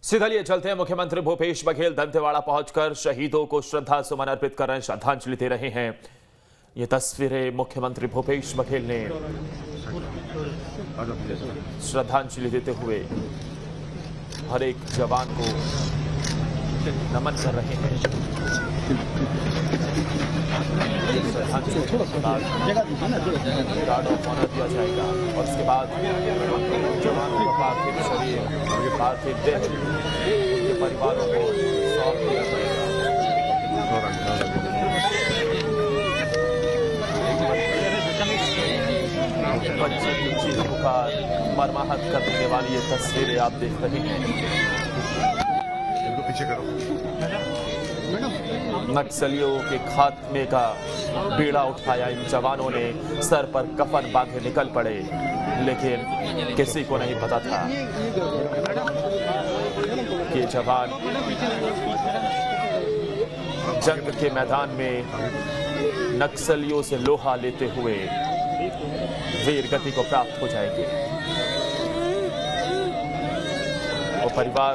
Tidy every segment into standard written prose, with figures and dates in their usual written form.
सीधा लिए चलते हैं। मुख्यमंत्री भूपेश बघेल दंतेवाड़ा पहुंचकर शहीदों को श्रद्धा सुमन अर्पित कर रहे, श्रद्धांजलि दे रहे हैं। ये तस्वीरें मुख्यमंत्री भूपेश बघेल ने श्रद्धांजलि देते हुए हर एक जवान को नमन कर रहे हैं। गार्ड ऑफ ऑनर दिया जाएगा और उसके बाद जवानों का पार्थिव शरीर, पार्थिव देह उनके परिवारों को सौंप दिया जाएगा। बच्चे की चीख पुकार मर्माहत कर देने वाली ये तस्वीरें आप देख रहे हैं। पीछे करो। नक्सलियों के खात्मे का बीड़ा उठाया इन जवानों ने, सर पर कफन बांधे निकल पड़े, लेकिन किसी को नहीं पता था कि जवान जंग के मैदान में नक्सलियों से लोहा लेते हुए वीर गति को प्राप्त हो जाएंगे। वो परिवार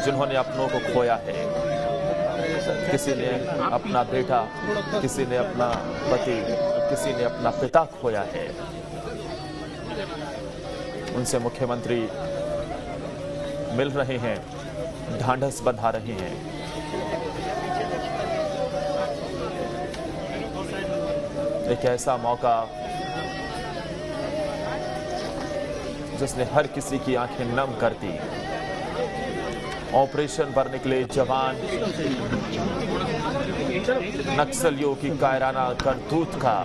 जिन्होंने अपनों को खोया है, किसी ने अपना बेटा, किसी ने अपना पति, किसी ने अपना पिता खोया है, उनसे मुख्यमंत्री मिल रहे हैं, ढांढस बंधा रहे हैं। एक ऐसा मौका जिसने हर किसी की आंखें नम कर दी। ऑपरेशन पर निकले जवान नक्सलियों की कायराना करतूत का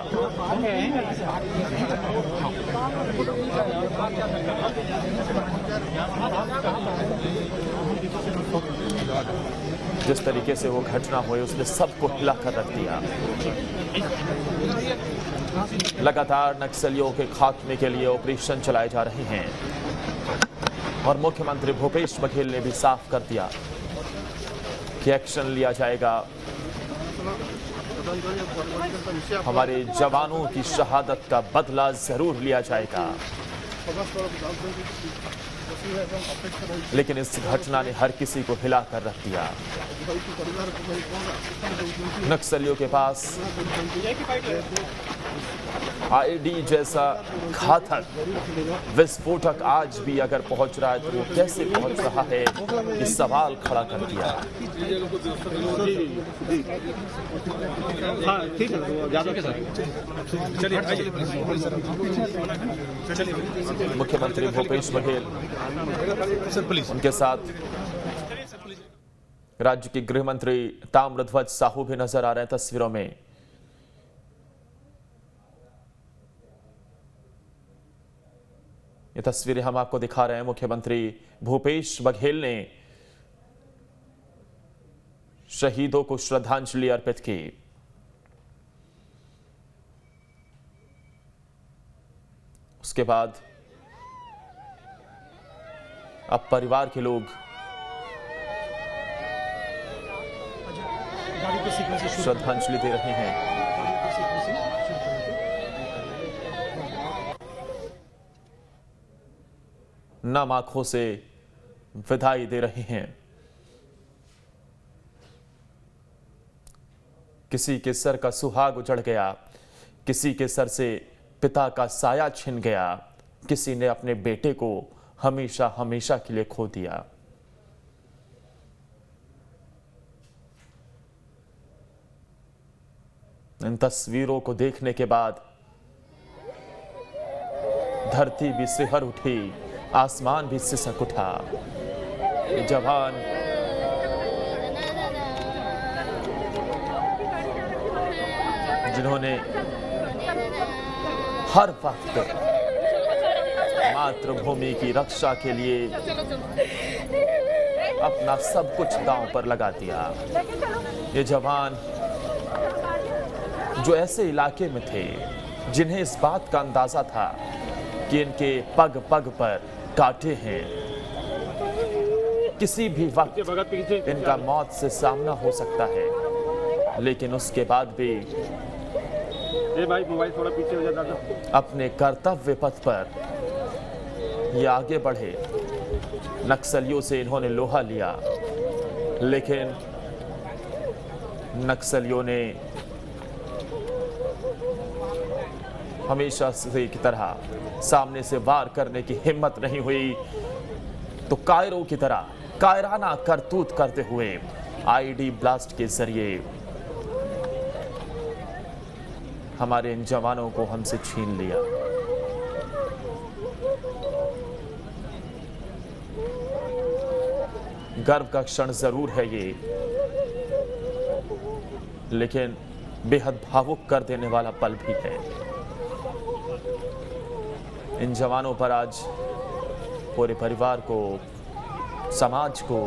जिस तरीके से वो घटना हुई उसने सबको हिलाकर रख दिया। लगातार नक्सलियों के खात्मे के लिए ऑपरेशन चलाए जा रहे हैं और मुख्यमंत्री भूपेश बघेल ने भी साफ कर दिया कि एक्शन लिया जाएगा। हमारे जवानों की शहादत का बदला जरूर लिया जाएगा। लेकिन इस घटना ने हर किसी को हिलाकर रख दिया। नक्सलियों के पास आईडी जैसा घातक विस्फोटक आज भी अगर पहुंच रहा है तो वो कैसे पहुंच रहा है, इस सवाल खड़ा कर दिया। मुख्यमंत्री भूपेश बघेल, उनके साथ राज्य के गृह मंत्री ताम्रध्वज साहू भी नजर आ रहे हैं तस्वीरों में। ये तस्वीरें हम आपको दिखा रहे हैं। मुख्यमंत्री भूपेश बघेल ने शहीदों को श्रद्धांजलि अर्पित की। उसके बाद अब परिवार के लोग श्रद्धांजलि दे रहे हैं। नम आंखों से विदाई दे रहे हैं। किसी के सर का सुहाग उजड़ गया, किसी के सर से पिता का साया छिन गया, किसी ने अपने बेटे को हमेशा हमेशा के लिए खो दिया। इन तस्वीरों को देखने के बाद धरती भी सिहर उठी, आसमान भी सिसक उठा। जवान जिन्होंने हर वक्त मातृभूमि की रक्षा के लिए अपना सब कुछ दांव पर लगा दिया। ये जवान जो ऐसे इलाके में थे जिन्हें इस बात का अंदाजा था कि इनके पग पग पर कांटे हैं, किसी भी वक्त इनका मौत से सामना हो सकता है, लेकिन उसके बाद भी भाई मोबाइल थोड़ा पीछे हो जाता था। अपने कर्तव्य पथ पर ये आगे बढ़े नक्सलियों से इन्होंने लोहा लिया, लेकिन नक्सलियों ने हमेशा से की तरह सामने से वार करने की हिम्मत नहीं हुई, तो कायरों की तरह कायराना करतूत करते हुए आईडी ब्लास्ट के जरिए हमारे इन जवानों को हमसे छीन लिया। गर्व का क्षण जरूर है ये, लेकिन बेहद भावुक कर देने वाला पल भी है। इन जवानों पर आज पूरे परिवार को, समाज को,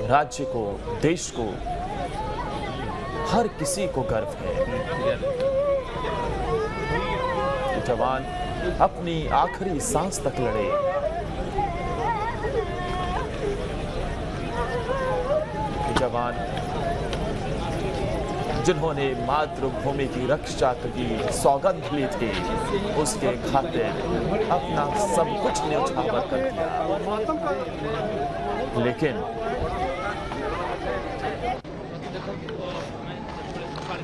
राज्य को, देश को, हर किसी को गर्व है। ये जवान अपनी आखिरी सांस तक लड़े। ये जवान जिन्होंने मातृभूमि की रक्षा की सौगंध ली थी, उसके खातिर अपना सब कुछ न्यौछावर कर दिया। लेकिन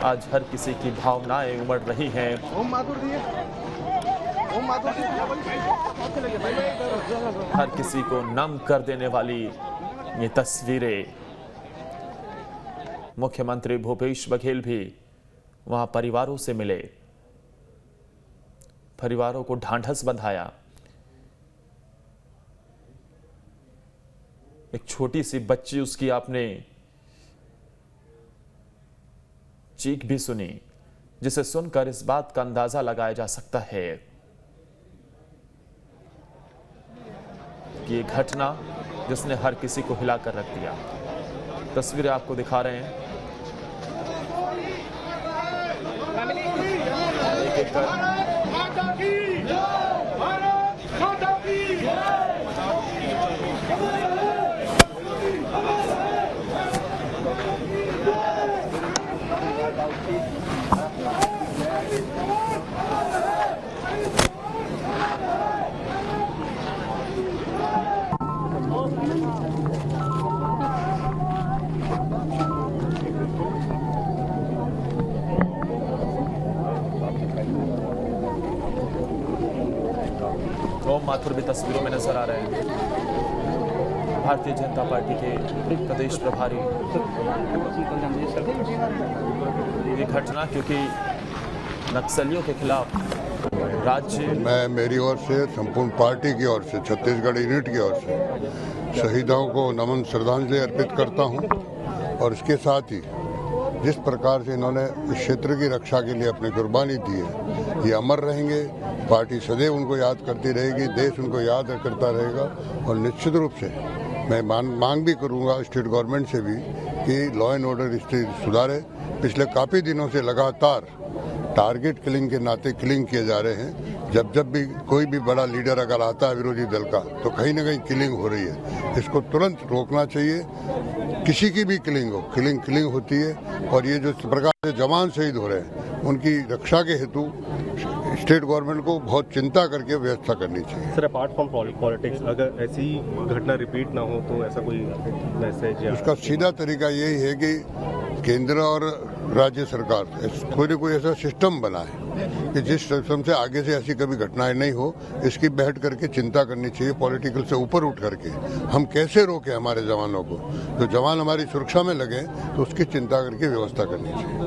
आज हर किसी की भावनाएं उमड़ रही हैं। हर किसी को नम कर देने वाली ये तस्वीरें। मुख्यमंत्री भूपेश बघेल भी वहां परिवारों से मिले, परिवारों को ढांढस बंधाया। एक छोटी सी बच्ची, उसकी आपने चीख भी सुनी, जिसे सुनकर इस बात का अंदाजा लगाया जा सकता है कि ये घटना जिसने हर किसी को हिलाकर रख दिया। तस्वीरें आपको दिखा रहे हैं। एक कर ओम माथुर भी तस्वीरों में नजर आ रहे हैं। भारतीय जनता पार्टी के प्रदेश प्रभारी। ये घटना क्योंकि नक्सलियों के खिलाफ राज्य मैं मेरी ओर से, संपूर्ण पार्टी की ओर से, छत्तीसगढ़ यूनिट की ओर से शहीदों को नमन श्रद्धांजलि अर्पित करता हूं। और इसके साथ ही जिस प्रकार से इन्होंने इस क्षेत्र की रक्षा के लिए अपनी कुर्बानी दी है, ये अमर रहेंगे। पार्टी सदैव उनको याद करती रहेगी, देश उनको याद करता रहेगा। और निश्चित रूप से मैं मांग भी करूंगा स्टेट गवर्नमेंट से भी कि लॉ एंड ऑर्डर स्थिति सुधारे। पिछले काफ़ी दिनों से लगातार टारगेट किलिंग के नाते किलिंग किए जा रहे हैं। जब भी कोई भी बड़ा लीडर अगर आता है विरोधी दल का, तो कहीं ना कहीं किलिंग हो रही है। इसको तुरंत रोकना चाहिए। किसी की भी किलिंग हो, किलिंग होती है। और ये जो प्रकार से जवान शहीद हो रहे हैं, उनकी रक्षा के हेतु स्टेट गवर्नमेंट को बहुत चिंता करके व्यवस्था करनी चाहिए। सर, अपार्ट फ्रॉम पॉलिटिक्स, अगर ऐसी घटना रिपीट ना हो तो ऐसा कोई मैसेज? उसका सीधा तरीका यही है कि केंद्र और राज्य सरकार कोई न कोई ऐसा सिस्टम बनाए कि जिस सिस्टम से आगे से ऐसी कभी घटनाएं नहीं हो। इसकी बैठ करके चिंता करनी चाहिए, पॉलिटिकल से ऊपर उठ करके हम कैसे रोकें हमारे जवानों को। जो जवान हमारी सुरक्षा में लगे तो उसकी चिंता करके व्यवस्था करनी चाहिए।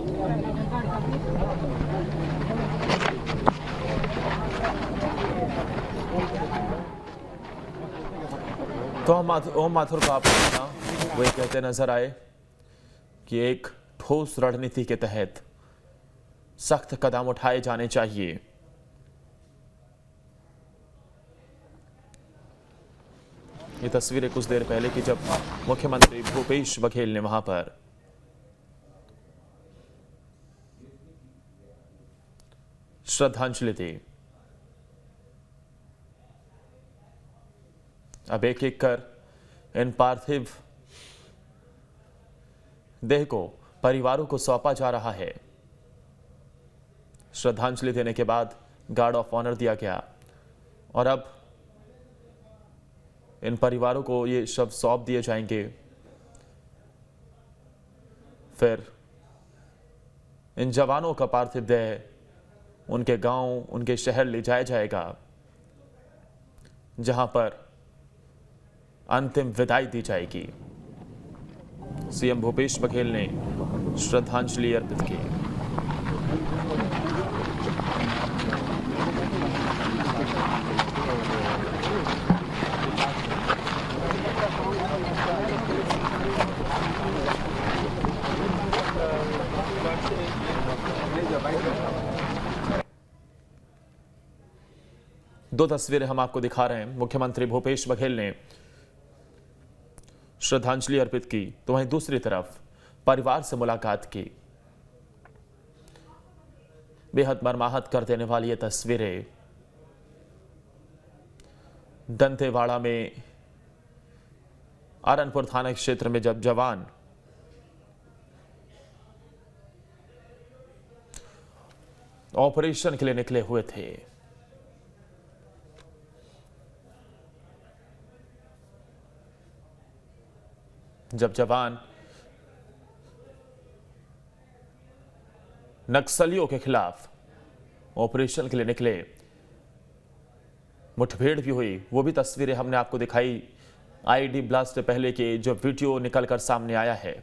तो ओम माथुर को आपने वो कहते नजर आए कि एक ठोस रणनीति के तहत सख्त कदम उठाए जाने चाहिए। ये तस्वीरें कुछ देर पहले की, जब मुख्यमंत्री भूपेश बघेल ने वहां पर श्रद्धांजलि दी। अब एक एक कर इन पार्थिव देह को परिवारों को सौंपा जा रहा है। श्रद्धांजलि देने के बाद गार्ड ऑफ ऑनर दिया गया और अब इन परिवारों को ये शव सौंप दिए जाएंगे। फिर इन जवानों का पार्थिव देह उनके गांव, उनके शहर ले जाया जाएगा, जहां पर अंतिम विदाई दी जाएगी। सीएम भूपेश बघेल ने श्रद्धांजलि अर्पित की। दो तस्वीरें हम आपको दिखा रहे हैं। मुख्यमंत्री भूपेश बघेल ने श्रद्धांजलि अर्पित की, तो वहीं दूसरी तरफ परिवार से मुलाकात की। बेहद मर्माहत कर देने वाली ये तस्वीरें दंतेवाड़ा में आरनपुर थाना क्षेत्र में जब जवान ऑपरेशन के लिए निकले हुए थे, जब जवान नक्सलियों के खिलाफ ऑपरेशन के लिए निकले, मुठभेड़ भी हुई। वो भी तस्वीरें हमने आपको दिखाई। आईडी ब्लास्ट से पहले के जो वीडियो निकलकर सामने आया है,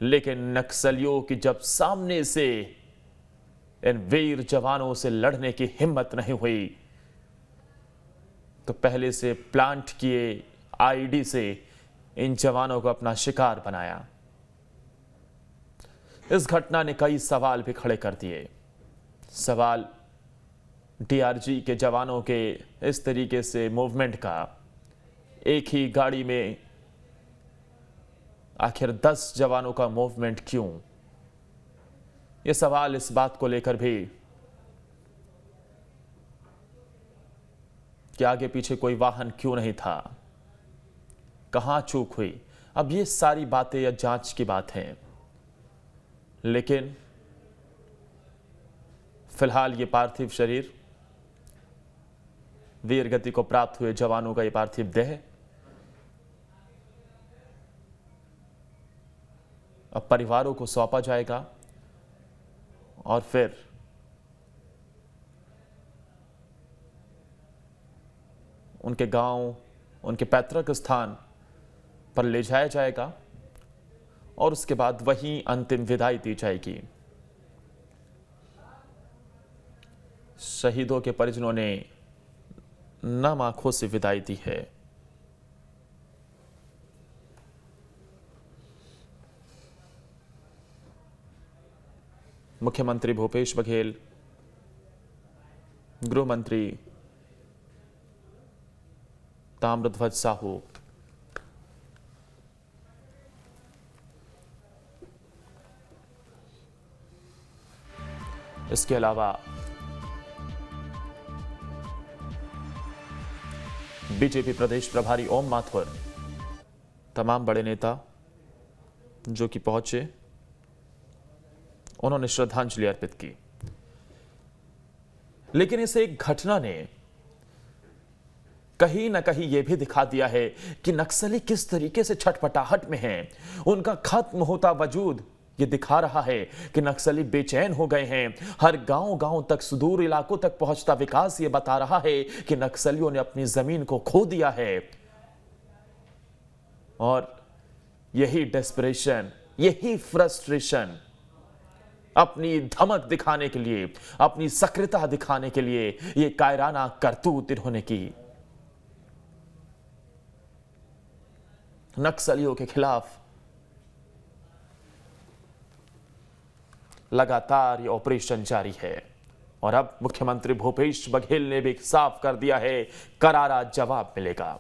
लेकिन नक्सलियों की जब सामने से इन वीर जवानों से लड़ने की हिम्मत नहीं हुई, तो पहले से प्लांट किए आईडी से इन जवानों को अपना शिकार बनाया। इस घटना ने कई सवाल भी खड़े कर दिए। सवाल डीआरजी के जवानों के इस तरीके से मूवमेंट का, एक ही गाड़ी में आखिर 10 जवानों का मूवमेंट क्यों? ये सवाल इस बात को लेकर भी कि आगे पीछे कोई वाहन क्यों नहीं था, कहां चूक हुई। अब ये सारी बातें या जांच की बात है, लेकिन फिलहाल ये पार्थिव शरीर, वीर गति को प्राप्त हुए जवानों का ये पार्थिव देह अब परिवारों को सौंपा जाएगा और फिर उनके गांव, उनके पैतृक स्थान पर ले जाया जाएगा और उसके बाद वहीं अंतिम विदाई दी जाएगी। शहीदों के परिजनों ने नम आंखों से विदाई दी है। मुख्यमंत्री भूपेश बघेल, गृह मंत्री ताम्रध्वज साहू, इसके अलावा बीजेपी प्रदेश प्रभारी ओम माथुर, तमाम बड़े नेता जो कि पहुंचे, उन्होंने श्रद्धांजलि अर्पित की। लेकिन इस एक घटना ने कहीं ना कहीं यह भी दिखा दिया है कि नक्सली किस तरीके से छटपटाहट में हैं। उनका खत्म होता वजूद ये दिखा रहा है कि नक्सली बेचैन हो गए हैं। हर गांव-गांव तक, सुदूर इलाकों तक पहुंचता विकास ये बता रहा है कि नक्सलियों ने अपनी जमीन को खो दिया है। और यही डेस्परेशन, यही फ्रस्ट्रेशन अपनी धमक दिखाने के लिए, अपनी सक्रियता दिखाने के लिए ये कायराना करतूत इन्होंने की। नक्सलियों के खिलाफ लगातार ये ऑपरेशन जारी है और अब मुख्यमंत्री भूपेश बघेल ने भी साफ कर दिया है, करारा जवाब मिलेगा।